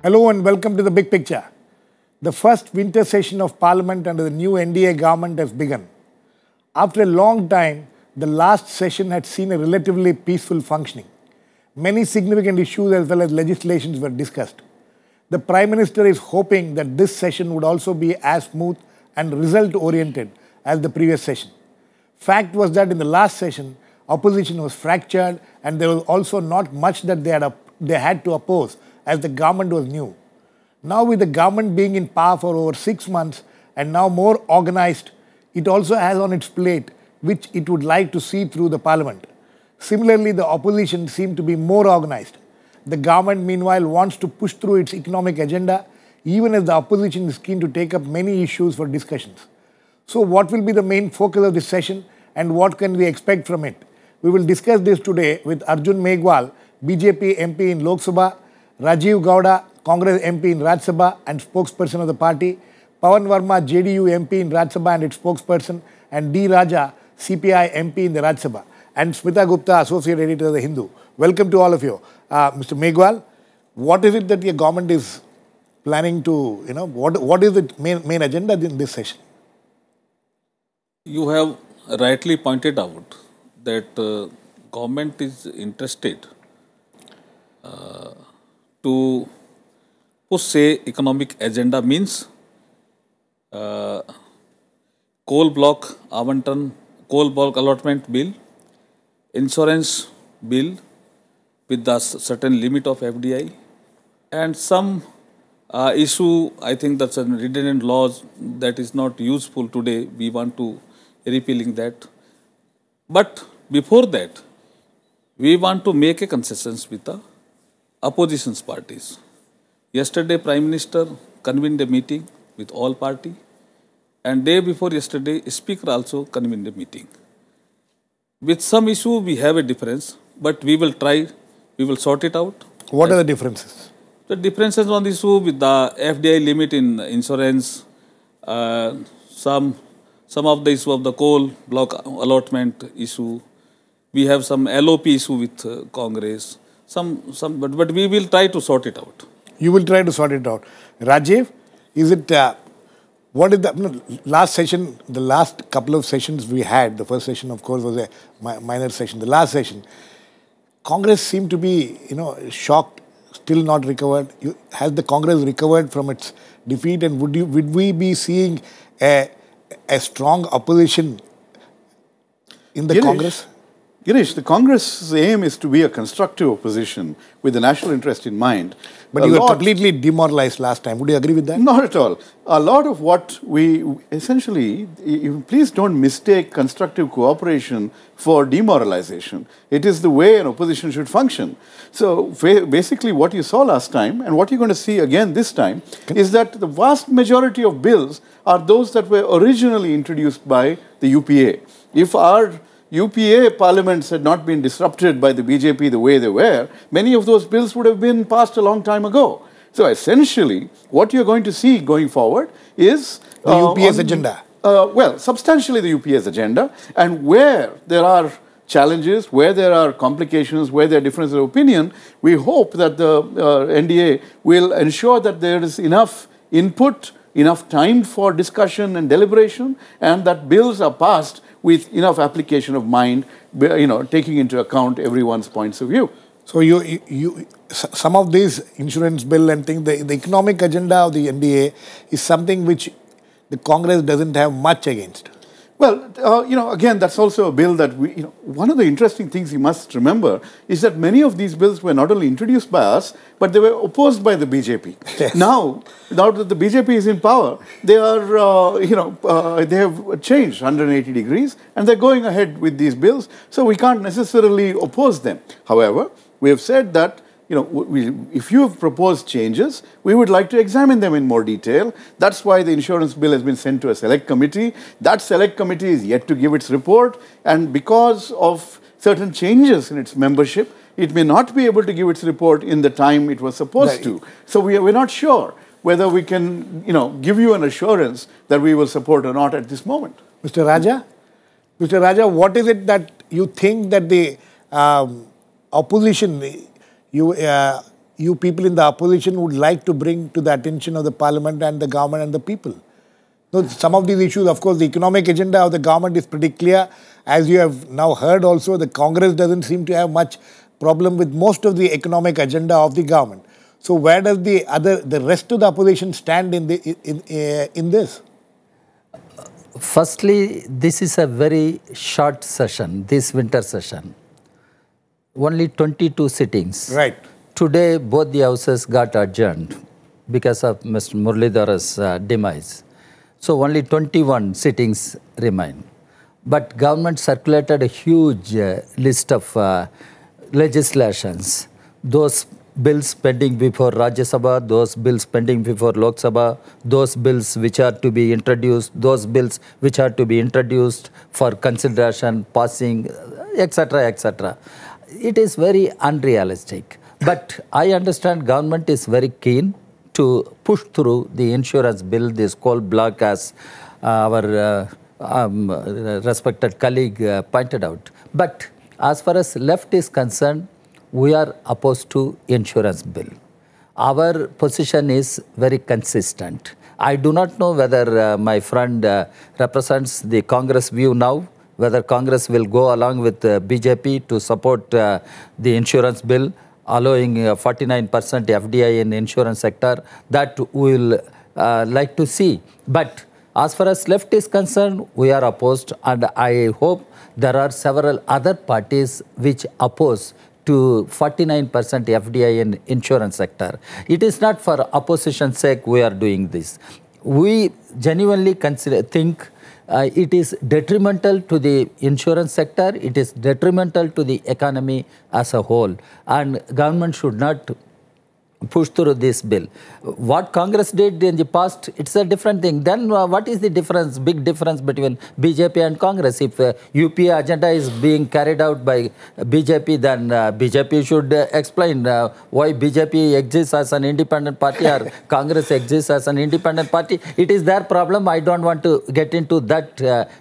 Hello and welcome to the big picture. The first winter session of Parliament under the new NDA government has begun. After a long time, the last session had seen a relatively peaceful functioning. Many significant issues as well as legislations were discussed. The Prime Minister is hoping that this session would also be as smooth and result-oriented as the previous session. Fact was that in the last session, opposition was fractured and there was also not much that they had to oppose as the government was new. Now with the government being in power for over 6 months and now more organized, it also has on its plate which it would like to see through the parliament. Similarly, the opposition seemed to be more organized. The government meanwhile wants to push through its economic agenda even as the opposition is keen to take up many issues for discussions. So what will be the main focus of this session and what can we expect from it? We will discuss this today with Arjun Meghwal, BJP MP in Lok Sabha, Rajeev Gowda, Congress MP in Rajya Sabha and spokesperson of the party, Pavan Varma, JDU MP in Rajya Sabha and its spokesperson, and D. Raja, CPI MP in the Rajya Sabha, and Smita Gupta, associate editor of The Hindu. Welcome to all of you. Mr. Meghwal, what is it that your government is planning to, what is the main agenda in this session? You have rightly pointed out that government is interested to push, say, economic agenda means coal block allotment bill, insurance bill with the certain limit of FDI, and some issue, I think that's a redundant laws that is not useful today. We want to repealing that. But before that, we want to make a concession with the opposition parties. Yesterday, Prime Minister convened a meeting with all parties, and day before yesterday, Speaker also convened a meeting. With some issue, we have a difference, but we will try, we will sort it out. What are the differences? The differences on the issue with the FDI limit in insurance, some of the issue of the coal block allotment issue. We have some LOP issue with Congress. But we will try to sort it out. You will try to sort it out. Rajeev, is it, what is the, last session, the last couple of sessions we had, the first session of course was a minor session, the last session, Congress seemed to be, shocked, still not recovered. Has the Congress recovered from its defeat and would we be seeing a strong opposition in the Congress? Girish, the Congress's aim is to be a constructive opposition with the national interest in mind. But you were completely demoralized last time. Would you agree with that? Not at all. A lot of what we essentially, please don't mistake constructive cooperation for demoralization. It is the way an opposition should function. So basically what you saw last time and what you're going to see again this time is that the vast majority of bills are those that were originally introduced by the UPA. If our UPA parliaments had not been disrupted by the BJP the way they were, many of those bills would have been passed a long time ago. So essentially, what you're going to see going forward is the UPA's agenda. Well, substantially the UPA's agenda, and where there are challenges, where there are complications, where there are differences of opinion, we hope that the NDA will ensure that there is enough input, enough time for discussion and deliberation, and that bills are passed with enough application of mind, taking into account everyone's points of view. So some of these insurance bill and things, the economic agenda of the NDA is something which the Congress doesn't have much against. Well, again, that's also a bill that one of the interesting things you must remember is that many of these bills were not only introduced by us, but they were opposed by the BJP. Yes. Now that the BJP is in power, they are, they have changed 180 degrees and they're going ahead with these bills. So we can't necessarily oppose them. However, we have said that if you have proposed changes, we would like to examine them in more detail. That's why the insurance bill has been sent to a select committee. That select committee is yet to give its report. And because of certain changes in its membership, it may not be able to give its report in the time it was supposed to. So we're not sure whether we can, give you an assurance that we will support or not at this moment. Mr. Raja, what is it that you think that the opposition, you people in the opposition would like to bring to the attention of the parliament and the government and the people? So some of these issues, of course, the economic agenda of the government is pretty clear. As you have now heard also, the Congress doesn't seem to have much problem with most of the economic agenda of the government. So where does the rest of the opposition stand in this? Firstly, this is a very short session, this winter session. Only 22 sittings. Right. Today, both the houses got adjourned because of Mr. Muralidhara's demise. So only 21 sittings remain. But government circulated a huge list of legislations. Those bills pending before Rajya Sabha, those bills pending before Lok Sabha, those bills which are to be introduced, those bills which are to be introduced for consideration, passing, etc., etc. It is very unrealistic. But I understand government is very keen to push through the insurance bill, this coal block, as our respected colleague pointed out. But as far as left is concerned, we are opposed to insurance bill. Our position is very consistent. I do not know whether my friend represents the Congress view now, whether Congress will go along with BJP to support the insurance bill, allowing 49% FDI in insurance sector. That we will like to see. But as far as left is concerned, we are opposed, and I hope there are several other parties which oppose to 49% FDI in insurance sector. It is not for opposition's sake we are doing this. We genuinely think it is detrimental to the insurance sector, it is detrimental to the economy as a whole, and government should not push through this bill. What Congress did in the past, it's a different thing. Then what is the difference, big difference between BJP and Congress? If UPA agenda is being carried out by BJP, then BJP should explain why BJP exists as an independent party or Congress exists as an independent party. It is their problem. I don't want to get into that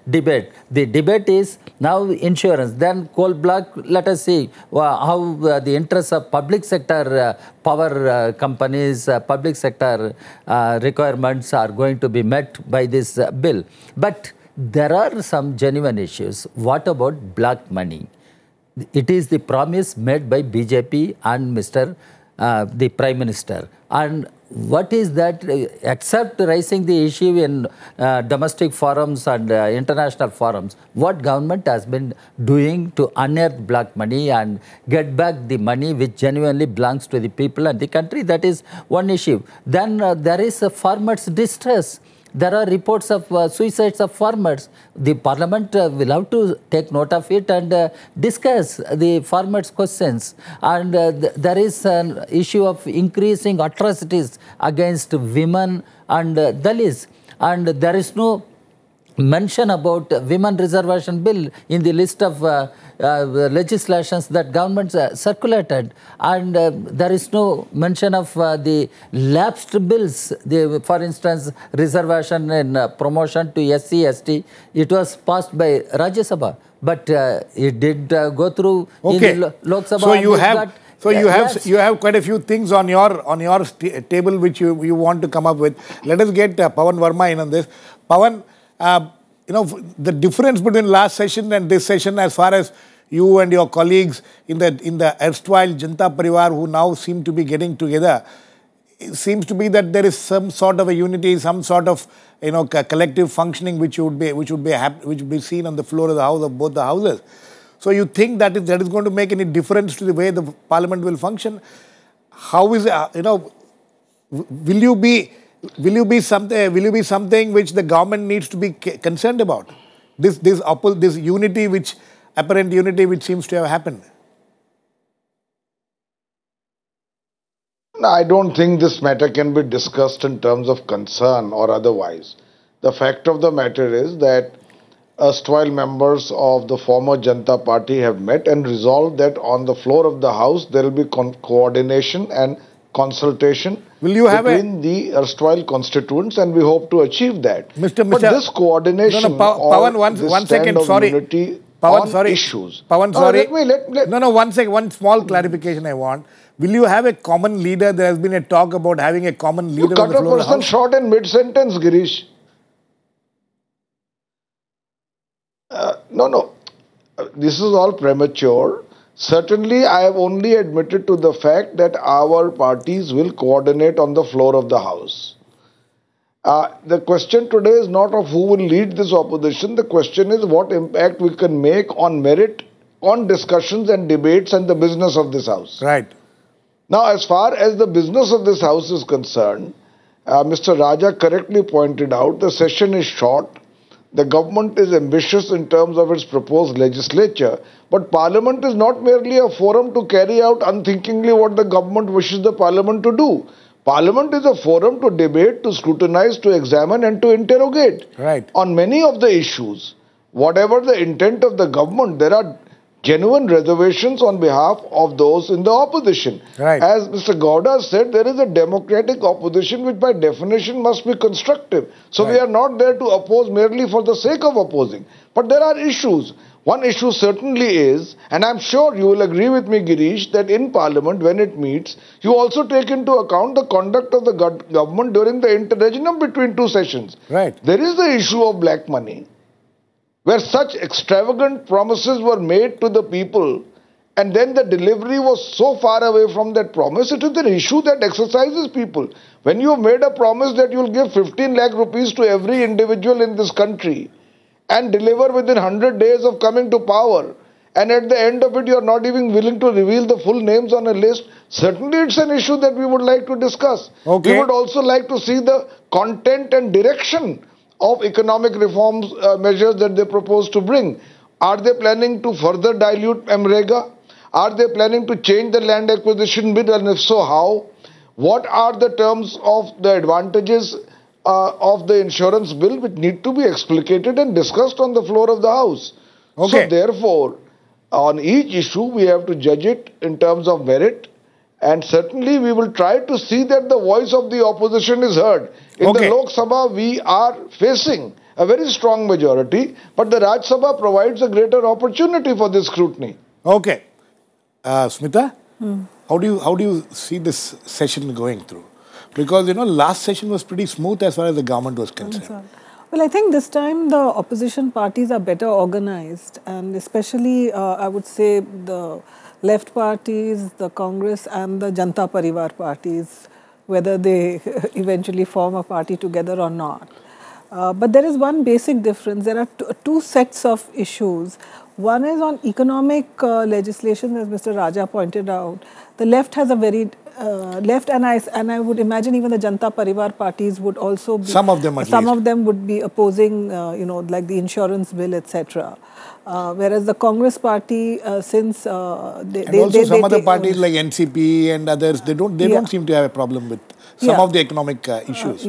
debate. The debate is now insurance, then coal block. Let us see how the interests of public sector power companies, public sector requirements are going to be met by this bill. But there are some genuine issues. What about black money? It is the promise made by BJP and the Prime Minister. And what is that, except raising the issue in domestic forums and international forums, what government has been doing to unearth black money and get back the money which genuinely belongs to the people and the country? That is one issue. Then there is a farmers' distress. There are reports of suicides of farmers. The parliament will have to take note of it and discuss the farmers' questions. And there is an issue of increasing atrocities against women and Dalits. And there is no mention about women reservation bill in the list of legislations that government circulated, and there is no mention of the lapsed bills. For instance, reservation in promotion to SC, ST, it was passed by Rajya Sabha, but it did go through in the Lok Sabha. So you have quite a few things on your table which you want to come up with. Let us get Pavan Varma in on this. Pavan, the difference between last session and this session, as far as you and your colleagues in the erstwhile Janata Parivar who now seem to be getting together, it seems to be that there is some sort of a unity, some sort of collective functioning which would be seen on the floor of the house of both the houses. So you think that is going to make any difference to the way the parliament will function? How is will you be something which the government needs to be concerned about? This unity, apparent unity which seems to have happened. No, I don't think this matter can be discussed in terms of concern or otherwise. The fact of the matter is that erstwhile members of the former Janata Party have met and resolved that on the floor of the House there will be coordination and consultation between the erstwhile constituents, and we hope to achieve that. Mr. But this coordination Pavan, one second, sorry. Unity, on issues. Pavan, No, sorry. let- One second. One small clarification I want. Will you have a common leader? There has been a talk about having a common leader You on cut the a floor of the person House. short in mid-sentence, Girish. No. This is all premature. Certainly, I have only admitted to the fact that our parties will coordinate on the floor of the House. The question today is not of who will lead this opposition. The question is what impact we can make on merit, on discussions and debates and the business of this House. Right. Now, as far as the business of this House is concerned, Mr. Raja correctly pointed out the session is short. The government is ambitious in terms of its proposed legislature, but Parliament is not merely a forum to carry out unthinkingly what the government wishes the Parliament to do. Parliament is a forum to debate, to scrutinize, to examine and to interrogate. Right. On many of the issues, whatever the intent of the government, there are genuine reservations on behalf of those in the opposition. Right. As Mr. Gowda said, there is a democratic opposition which by definition must be constructive. So we are not there to oppose merely for the sake of opposing. But there are issues. One issue certainly is, and I'm sure you will agree with me, Girish, that in Parliament when it meets, you also take into account the conduct of the government during the interregnum between two sessions. Right. There is the issue of black money, where such extravagant promises were made to the people and then the delivery was so far away from that promise. It is an issue that exercises people. When you have made a promise that you will give 15 lakh rupees to every individual in this country and deliver within 100 days of coming to power, and at the end of it you are not even willing to reveal the full names on a list, certainly it's an issue that we would like to discuss. Okay. We would also like to see the content and direction of economic reforms measures that they propose to bring. Are they planning to further dilute MREGA? Are they planning to change the land acquisition bill, and if so, how? What are the terms of the advantages of the insurance bill which need to be explicated and discussed on the floor of the House? Okay. So therefore, on each issue we have to judge it in terms of merit, and certainly we will try to see that the voice of the opposition is heard. In the Lok Sabha, we are facing a very strong majority, but the Raj Sabha provides a greater opportunity for this scrutiny. Okay. Smita, how do you see this session going through? Because, last session was pretty smooth as far as the government was concerned. Well, I think this time the opposition parties are better organized, and especially, I would say, the left parties, the Congress and the Janta Parivar parties, whether they eventually form a party together or not. But there is one basic difference. There are two sets of issues. One is on economic legislation, as Mr. Raja pointed out. The left has a very left, and I would imagine even the Janta Parivar parties would also be. Some of them at least. Some of them would be opposing, like the insurance bill, etc. Whereas the Congress party, since some other parties like NCP and others, they don't seem to have a problem with some of the economic issues.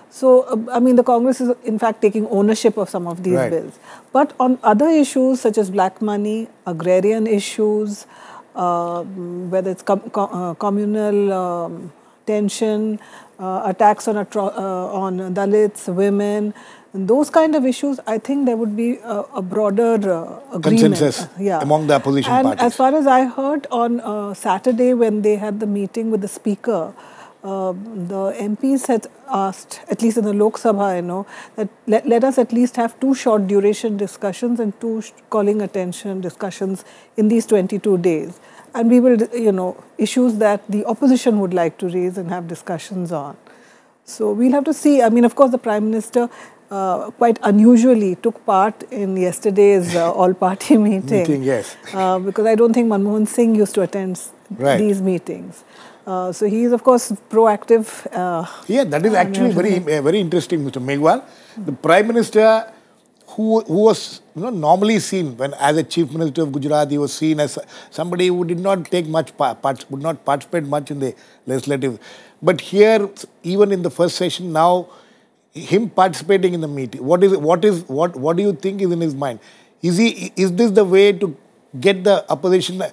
So, I mean, the Congress is in fact taking ownership of some of these bills. But on other issues such as black money, agrarian issues, whether it's communal tension, attacks on Dalits, women, those kind of issues, I think there would be a broader agreement. Consensus among the opposition parties. As far as I heard on Saturday when they had the meeting with the Speaker, the MPs had asked, at least in the Lok Sabha, that let us at least have 2 short duration discussions and 2 calling attention discussions in these 22 days. And we will, issues that the opposition would like to raise and have discussions on. So we'll have to see. I mean, of course, the Prime Minister quite unusually took part in yesterday's all-party meeting. Yes. Because I don't think Manmohan Singh used to attend these meetings. So he is, of course, proactive. That is actually very interesting, Mr. Meghwal. The Prime Minister, who was normally seen as a Chief Minister of Gujarat, he was seen as somebody who did not take much would not participate much in the legislative. But here, even in the first session, now him participating in the meeting, what do you think is in his mind? Is this the way to get the opposition?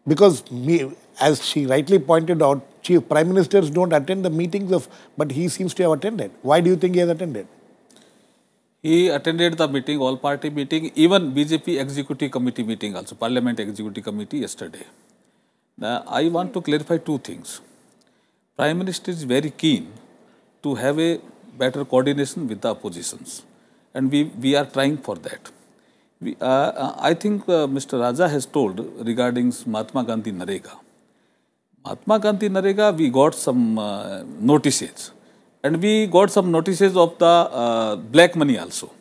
Because as she rightly pointed out, Chief Prime Ministers don't attend the meetings but he seems to have attended. Why do you think he has attended? He attended the meeting, all party meeting, even BJP executive committee meeting also, Parliament executive committee yesterday. Now, I want to clarify two things. Prime Minister is very keen to have a better coordination with the oppositions, and we are trying for that. I think Mr. Raja has told regarding Mahatma Gandhi Narega. Mahatma Gandhi Narega, we got some notices. And we got some notices of the black money also.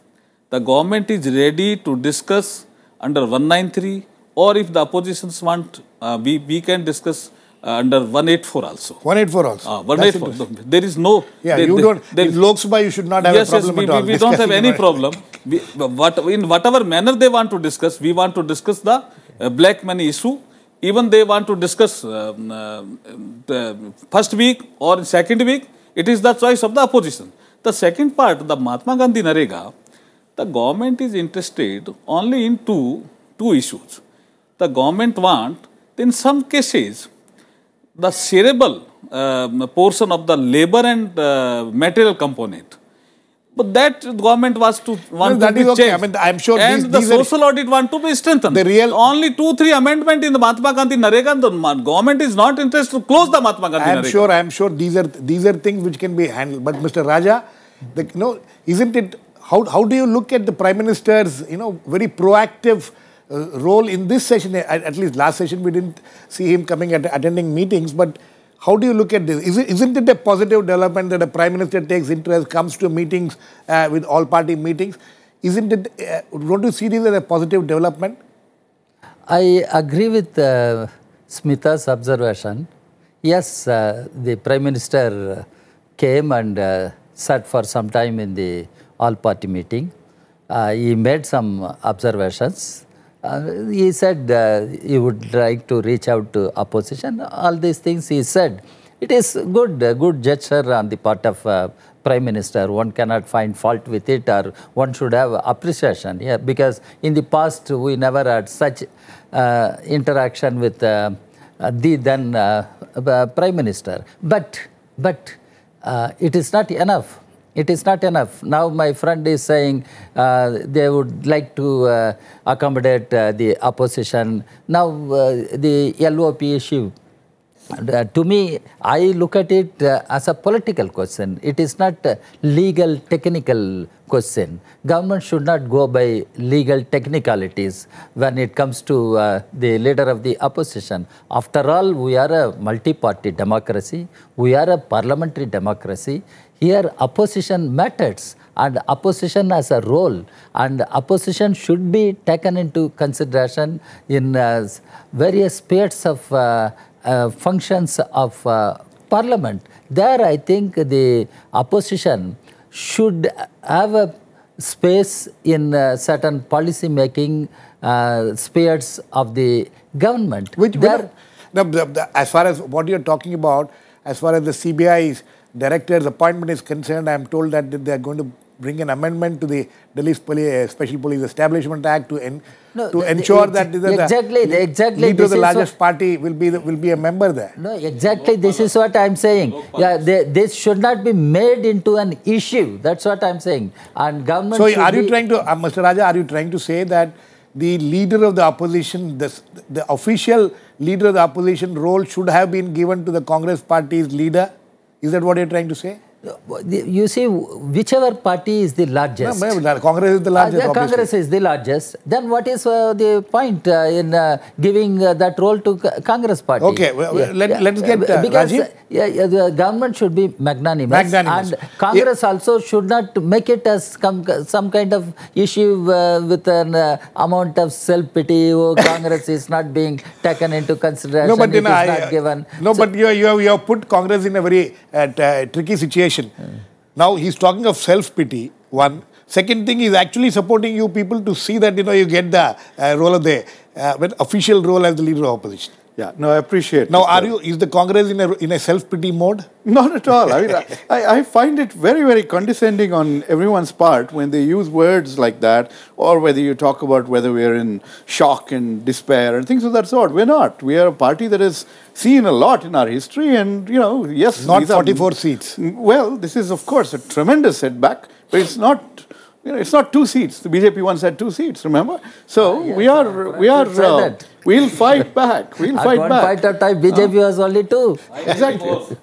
The government is ready to discuss under 193, or if the oppositions want, we can discuss under 184 also. 184 also. 184. There is no. Yeah, you don't. In Lok Sabha, you should not have a problem at all. We don't have any problem. In whatever manner they want to discuss, we want to discuss the black money issue. Even they want to discuss the first week or second week. It is the choice of the opposition. The second part, the Mahatma Gandhi Narega, the government is interested only in two issues. The government want, in some cases, the shareable portion of the labor and material component. But that government was to want to be changed. I mean, I'm sure and the social audit want to be strengthened. The real only 2-3 amendment in the Mahatma Gandhi Narega, the government is not interested to close the Mahatma Gandhi Narega. I'm sure these are things which can be handled. But Mr. Raja, isn't it? How do you look at the Prime Minister's very proactive role in this session? At least last session we didn't see him coming attending meetings, but. How do you look at this? Isn't it a positive development that a Prime Minister takes interest, comes to meetings with all party meetings? Isn't it, don't you see this as a positive development? I agree with Smita's observation. Yes, the Prime Minister came and sat for some time in the all party meeting. He made some observations. He said he would like to reach out to opposition. All these things he said. It is good gesture on the part of Prime Minister. One cannot find fault with it, or one should have appreciation. Yeah, because in the past we never had such interaction with the then Prime Minister. But it is not enough. It is not enough. Now my friend is saying they would like to accommodate the opposition. Now the LOP issue, to me, I look at it as a political question. It is not a legal, technical question. Government should not go by legal technicalities when it comes to the leader of the opposition. After all, we are a multi-party democracy. We are a parliamentary democracy. Here, opposition matters, and opposition has a role, and opposition should be taken into consideration in various spheres of functions of parliament. There, I think the opposition should have a space in certain policy making spheres of the government. As far as what you're talking about, as far as the CBI's director's appointment is concerned, I am told that they are going to bring an amendment to the Delhi Special Police Establishment Act to ensure that the leader of the largest party will be a member there. No, exactly. This is what I am saying. Yeah, this should not be made into an issue. That's what I am saying. And government. So, are you trying to, Mr. Raja, are you trying to say that the leader of the opposition, the official leader of the opposition role should have been given to the Congress party's leader? Is that what you're trying to say? You see, whichever party is the largest. No, Congress is the largest. Congress is the largest. Then what is the point in giving that role to Congress party? Okay, let's get Rajeev. The government should be magnanimous. And Congress also should not make it as some kind of issue with an amount of self-pity. Oh, Congress is not being taken into consideration. No, but it is not given. No, but you have put Congress in a very tricky situation. Now, he's talking of self-pity, one. Second thing, he's actually supporting you people to see that, you get the role of the official role as the leader of opposition. Yeah, no, I appreciate. Now, is the Congress in a self-pity mode? Not at all. I mean, I find it very, very condescending on everyone's part when they use words like that, or whether you talk about whether we are in shock and despair and things of that sort. We're not. We are a party that has seen a lot in our history, and yes, not 44 seats. Well, this is of course a tremendous setback, but it's not it's not 2 seats. The BJP once had 2 seats, remember? So yes, we'll fight back. We'll fight At back. one point of time, BJP was only 2. Exactly.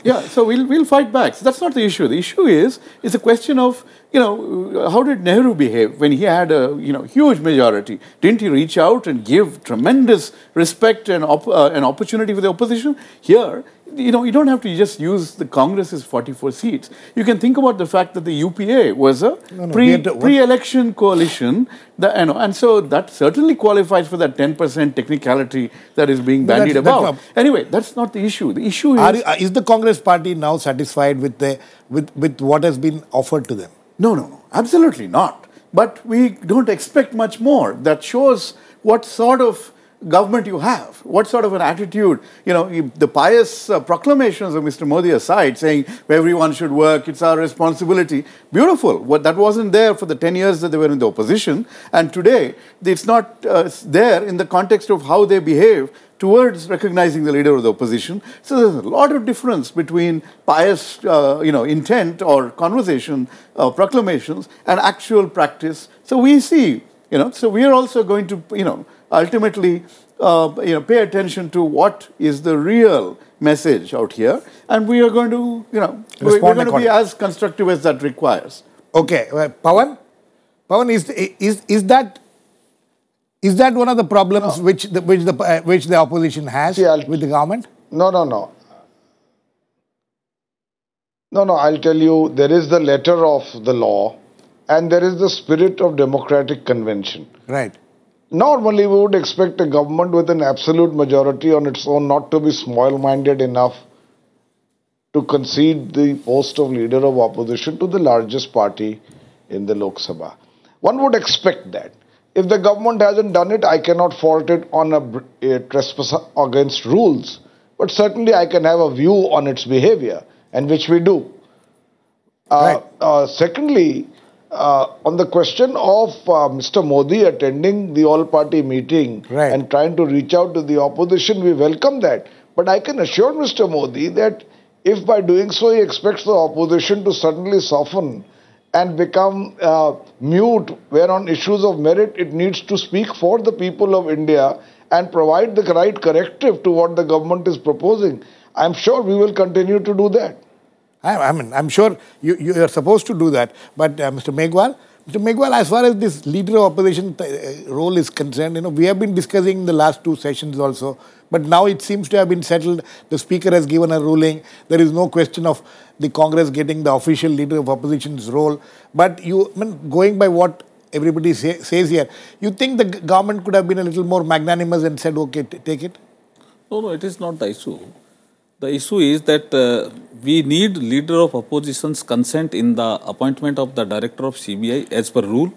Yeah, so we'll fight back. So that's not the issue. The issue is, it's a question of, how did Nehru behave when he had a, huge majority? Didn't he reach out and give tremendous respect and an opportunity for the opposition? Here, you don't have to just use the Congress's 44 seats. You can think about the fact that the UPA was a pre-election coalition, and so that certainly qualifies for that 10% technicality that is being bandied about. Anyway, that's not the issue. The issue is the Congress party now satisfied with what has been offered to them? No, absolutely not. But we don't expect much more. That shows what sort of government you have, what sort of an attitude, the pious proclamations of Mr. Modi aside, saying everyone should work, it's our responsibility. Beautiful. That wasn't there for the 10 years that they were in the opposition. And today, it's not there in the context of how they behave towards recognizing the leader of the opposition. So there's a lot of difference between pious, intent or conversation, proclamations, and actual practice. So we see, so we are also going to, ultimately, pay attention to what is the real message out here, and we are going to, we're going to be as constructive as that requires. Okay, Pavan, is that one of the problems which the opposition has with the government? No. I'll tell you, there is the letter of the law, and there is the spirit of democratic convention. Right. Normally, we would expect a government with an absolute majority on its own not to be small-minded enough to concede the post of leader of opposition to the largest party in the Lok Sabha. One would expect that. If the government hasn't done it, I cannot fault it on a trespass against rules. But certainly, I can have a view on its behavior, and which we do. Secondly, on the question of Mr. Modi attending the all-party meeting and trying to reach out to the opposition, we welcome that. But I can assure Mr. Modi that if by doing so he expects the opposition to suddenly soften and become mute, where on issues of merit it needs to speak for the people of India and provide the right corrective to what the government is proposing, I'm sure we will continue to do that. I'm sure you are supposed to do that. But Mr. Meghwal, as far as this leader of opposition role is concerned, we have been discussing in the last 2 sessions also. But now it seems to have been settled. The speaker has given a ruling. There is no question of the Congress getting the official leader of opposition's role. But going by what everybody says here, you think the government could have been a little more magnanimous and said, okay, take it? No, it is not the issue. The issue is that we need leader of opposition's consent in the appointment of the director of CBI as per rule,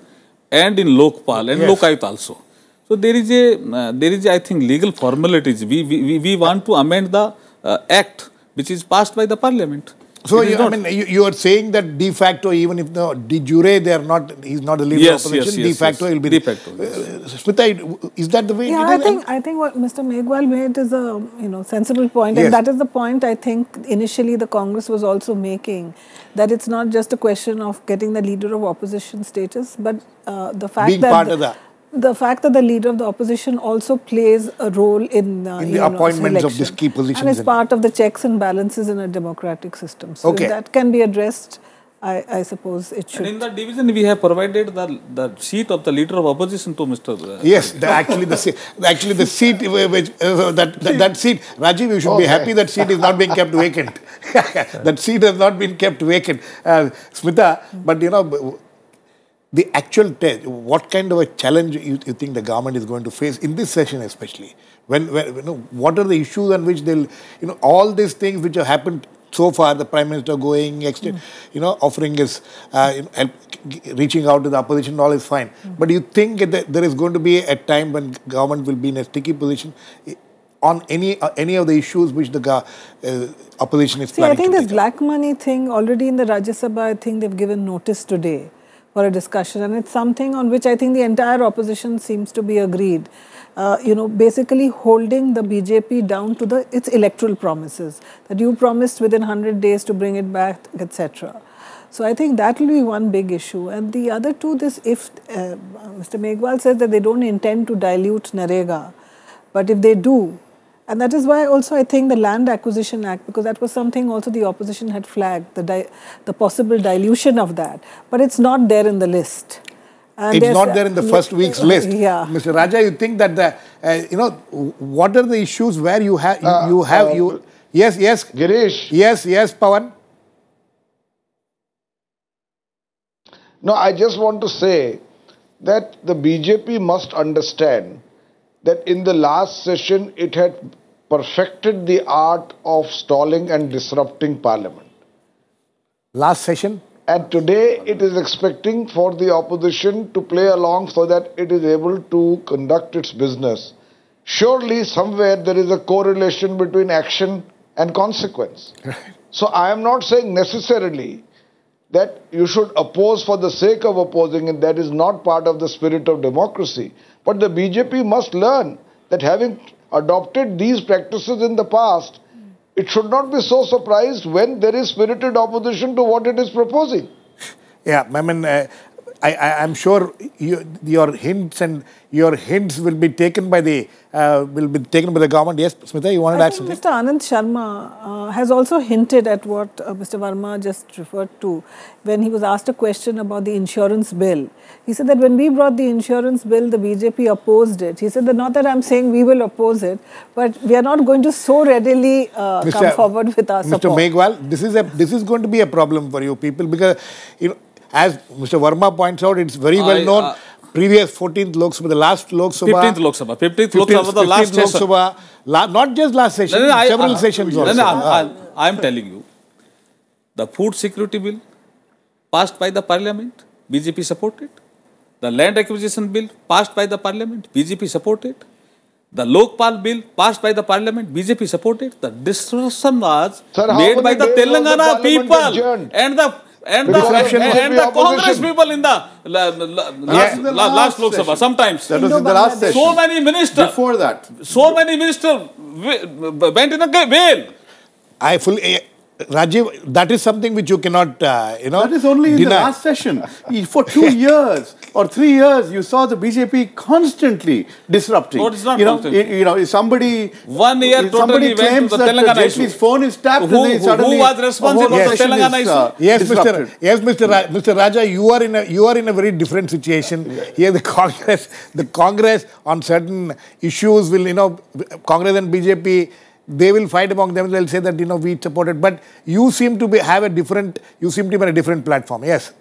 and in Lokpal and Lokayut also. So there is a I think legal formalities. We want to amend the act which is passed by the parliament. So you are saying that de facto, even if de jure he's not the leader of opposition, de facto he'll be de facto. Smita, is that the way? Yeah, I think what Mr. Meghwal made is a sensible point, and that is the point I think initially the Congress was also making, that it's not just a question of getting the leader of opposition status, but the fact being that part of that. The fact that the leader of the opposition also plays a role in the appointments of these key positions. And is part of the checks and balances in a democratic system. So if that can be addressed, I suppose it should. And in the division, we have provided the seat of the leader of opposition to Mr. Yes, actually the seat, that seat, Rajeev, you should be happy that seat is not being kept vacant. That seat has not been kept vacant. Smita, but the actual what kind of a challenge you think the government is going to face in this session, especially when what are the issues on which they'll all these things which have happened so far, the Prime Minister going offering his help, reaching out to the opposition, all is fine. But you think that there is going to be a time when government will be in a sticky position on any of the issues which the opposition is planning to take? I think this black money thing already in the Rajya Sabha, I think they've given notice today for a discussion, and it's something on which I think the entire opposition seems to be agreed. Basically holding the BJP down to its electoral promises, that you promised within 100 days to bring it back, etc. So I think that will be one big issue. And the other two, this if Mr. Meghwal says that they don't intend to dilute Narega, but if they do, and that is why also I think the Land Acquisition Act, because that was something also the opposition had flagged, the possible dilution of that, but it's not there in the list. And it's not there in the first week's list. Yeah. Mr. Raja, you think that what are the issues where you have yes, Girish. Yes, Pavan. No, I just want to say that the BJP must understand that in the last session it had perfected the art of stalling and disrupting parliament. Last session? And today it is expecting for the opposition to play along so that it is able to conduct its business. Surely somewhere there is a correlation between action and consequence. So I am not saying necessarily that you should oppose for the sake of opposing, and that is not part of the spirit of democracy. But the BJP must learn that having adopted these practices in the past, it should not be so surprised when there is spirited opposition to what it is proposing. Yeah, I mean, I'm sure your hints will be taken by the government. Yes, Smita, you wanted to add something? Mr. Anand Sharma has also hinted at what Mr. Varma just referred to when he was asked a question about the insurance bill. He said that when we brought the insurance bill, the BJP opposed it. He said that not that I'm saying we will oppose it, but we are not going to so readily come forward with our support. Mr. Meghwal, this is going to be a problem for you people because, as Mr. Varma points out, it's very well known. Previous 14th Lok Sabha, the last Lok Sabha. 15th Lok Sabha. 15th Lok Sabha, the last session. Lok Sabha, not just last session, several sessions also. I am telling you, the food security bill passed by the parliament, BJP supported. The land acquisition bill passed by the parliament, BJP supported. The Lokpal bill passed by the parliament, BJP supported. The disruption was made by the Telangana people and the Congress people in the last Lok Sabha. Sometimes that was in the last session. So many ministers. Before that, so many ministers went in a veil. I fully. Rajeev, that is something which you cannot, That is only in the last session. For 2 years or 3 years, you saw the BJP constantly disrupting. No, it's not constantly. Somebody... 1 year totally went to the Telangana issue. His phone is tapped and then suddenly... Who was responsible for the Telangana issue? Yes, Mr. Raja, you are in a very different situation. Here the Congress on certain issues will, Congress and BJP, they will fight among them. They'll say that we supported, but you seem to be a different platform. Yes.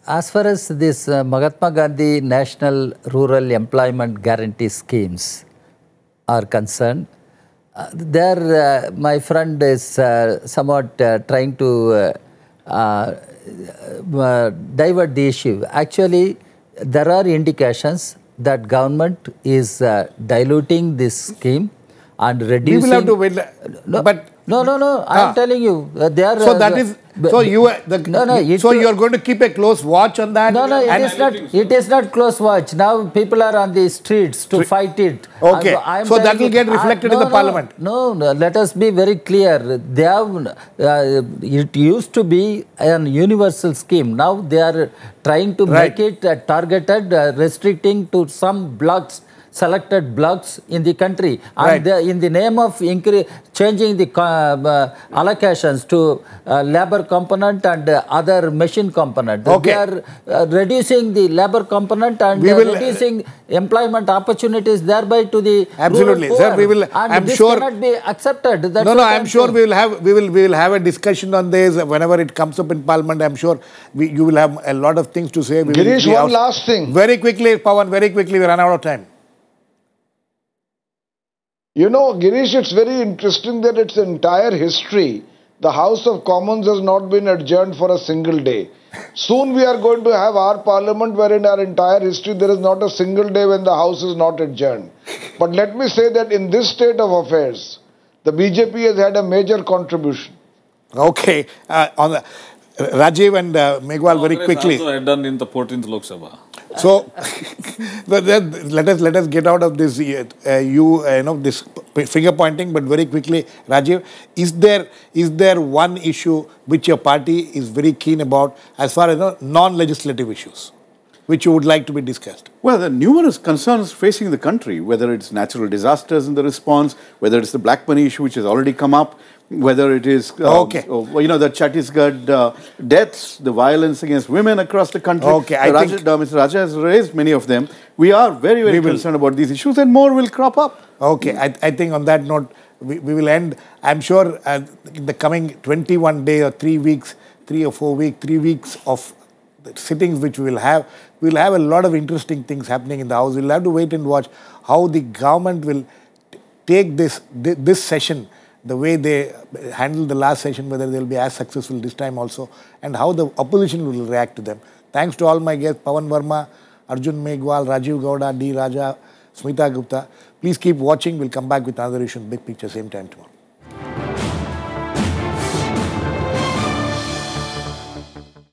As far as this Mahatma Gandhi National Rural Employment Guarantee Schemes are concerned, there my friend is somewhat trying to divert the issue. Actually, there are indications that government is diluting this scheme and reducing... We will have to wait. No. I am telling you, they are... So that is... So you are going to keep a close watch on that? No, it is not close watch. Now people are on the streets to fight it. Okay. So that will get reflected in the parliament? No, let us be very clear. They have... it used to be an universal scheme. Now they are trying to make it targeted, restricting to some blocks, selected blocks in the country, and in the name of changing the allocations to labor component and other machine component. They are reducing the labor component and reducing employment opportunities thereby to the absolutely, rural sir. poor. We will. And I'm this sure cannot be accepted. That's I'm sure we will have a discussion on this whenever it comes up in Parliament. I'm sure you will have a lot of things to say. Girish, one last thing. Very quickly, Pavan. Very quickly, we run out of time. Girish, it's very interesting that its entire history, the House of Commons has not been adjourned for a single day. Soon we are going to have our parliament where in our entire history there is not a single day when the House is not adjourned. But let me say that in this state of affairs, the BJP has had a major contribution. Okay. On the, Rajeev and Meghwal, very quickly. Also done in the 14th Lok Sabha. So let us get out of this this finger pointing, but very quickly, Rajeev, is there one issue which your party is very keen about as far as non-legislative issues, which you would like to be discussed? Well, there are numerous concerns facing the country, whether it's natural disasters in the response, whether it's the black money issue which has already come up, whether it is, the Chhattisgarh deaths, the violence against women across the country. Okay, I think Mr. Raja has raised many of them. We are very, very concerned about these issues, and more will crop up. Okay, I think on that note, we will end. I'm sure in the coming 21 days or 3 weeks, 3 or 4 weeks, 3 weeks of the sittings which we'll have a lot of interesting things happening in the House. We'll have to wait and watch how the government will take this session, the way they handled the last session, whether they'll be as successful this time also, and how the opposition will react to them. Thanks to all my guests, Pavan Varma, Arjun Meghwal, Rajeev Gowda, D. Raja, Smita Gupta. Please keep watching. We'll come back with another issue in Big Picture, same time tomorrow.